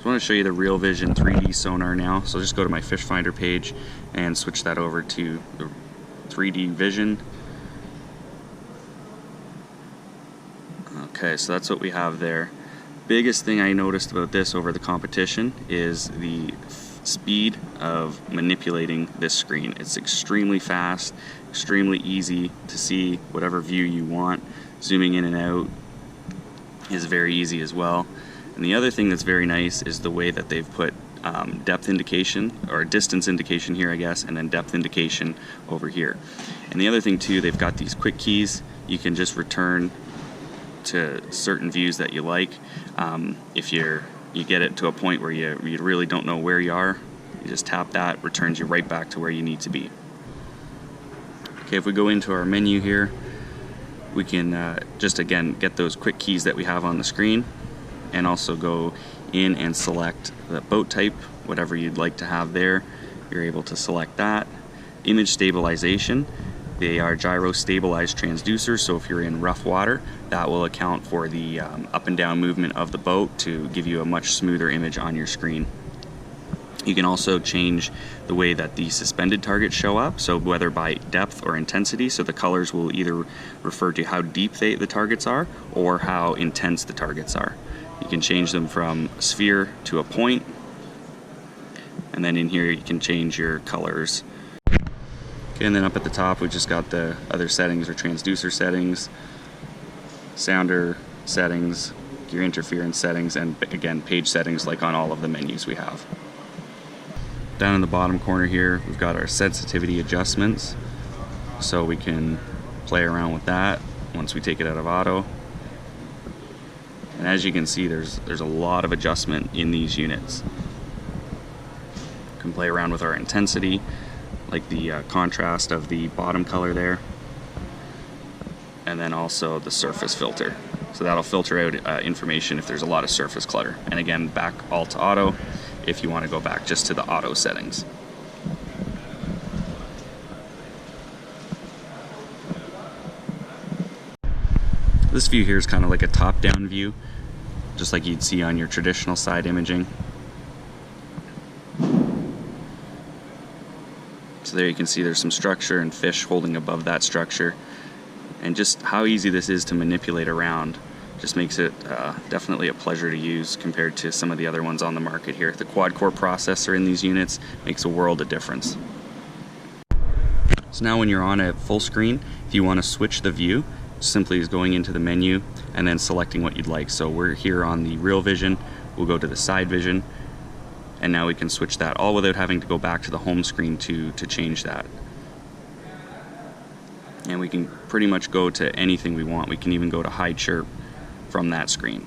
I want to show you the RealVision 3D sonar now. So just go to my fish finder page and switch that over to the 3D vision. Okay, so that's what we have there. Biggest thing I noticed about this over the competition is the speed of manipulating this screen. It's extremely fast, extremely easy to see whatever view you want. Zooming in and out is very easy as well. And the other thing that's very nice is the way that they've put depth indication, or distance indication here I guess, and then depth indication over here. And the other thing too, they've got these quick keys. You can just return to certain views that you like. If you get it to a point where you really don't know where you are, you just tap that, returns you right back to where you need to be. Okay, if we go into our menu here, we can just again get those quick keys that we have on the screen, and also go in and select the boat type, whatever you'd like to have there. You're able to select that. Image stabilization, they are gyro stabilized transducers, so if you're in rough water, that will account for the up and down movement of the boat to give you a much smoother image on your screen. You can also change the way that the suspended targets show up, so whether by depth or intensity, so the colors will either refer to how deep the targets are or how intense the targets are. You can change them from a sphere to a point, and then in here you can change your colors. Okay, and then up at the top we just got the other settings, or transducer settings, sounder settings, gear interference settings, and again page settings like on all of the menus we have. Down in the bottom corner here we've got our sensitivity adjustments, so we can play around with that once we take it out of auto. And as you can see, there's a lot of adjustment in these units. We can play around with our intensity, like the contrast of the bottom color there, and then also the surface filter. So that'll filter out information if there's a lot of surface clutter. And again, back all to auto if you want to go back just to the auto settings. This view here is kind of like a top-down view, just like you'd see on your traditional side imaging. So there you can see there's some structure and fish holding above that structure. And just how easy this is to manipulate around just makes it definitely a pleasure to use compared to some of the other ones on the market here. The quad-core processor in these units makes a world of difference. So now when you're on a full screen, if you want to switch the view, simply is going into the menu and then selecting what you'd like. So we're here on the RealVision, we'll go to the Sidevision, and now we can switch that all without having to go back to the home screen to change that. And we can pretty much go to anything we want. We can even go to High CHIRP from that screen.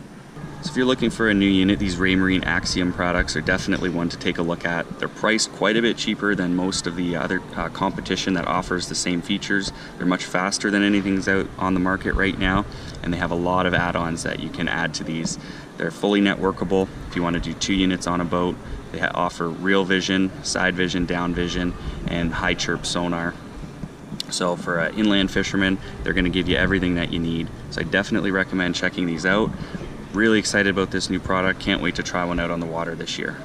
So if you're looking for a new unit, these Raymarine AXIOM products are definitely one to take a look at. They're priced quite a bit cheaper than most of the other competition that offers the same features. They're much faster than anything's out on the market right now, and they have a lot of add-ons that you can add to these. They're fully networkable if you want to do 2 units on a boat. They offer RealVision, Sidevision, Downvision, and High CHIRP sonar. So for inland fishermen, they're going to give you everything that you need. So I definitely recommend checking these out. Really excited about this new product. Can't wait to try one out on the water this year.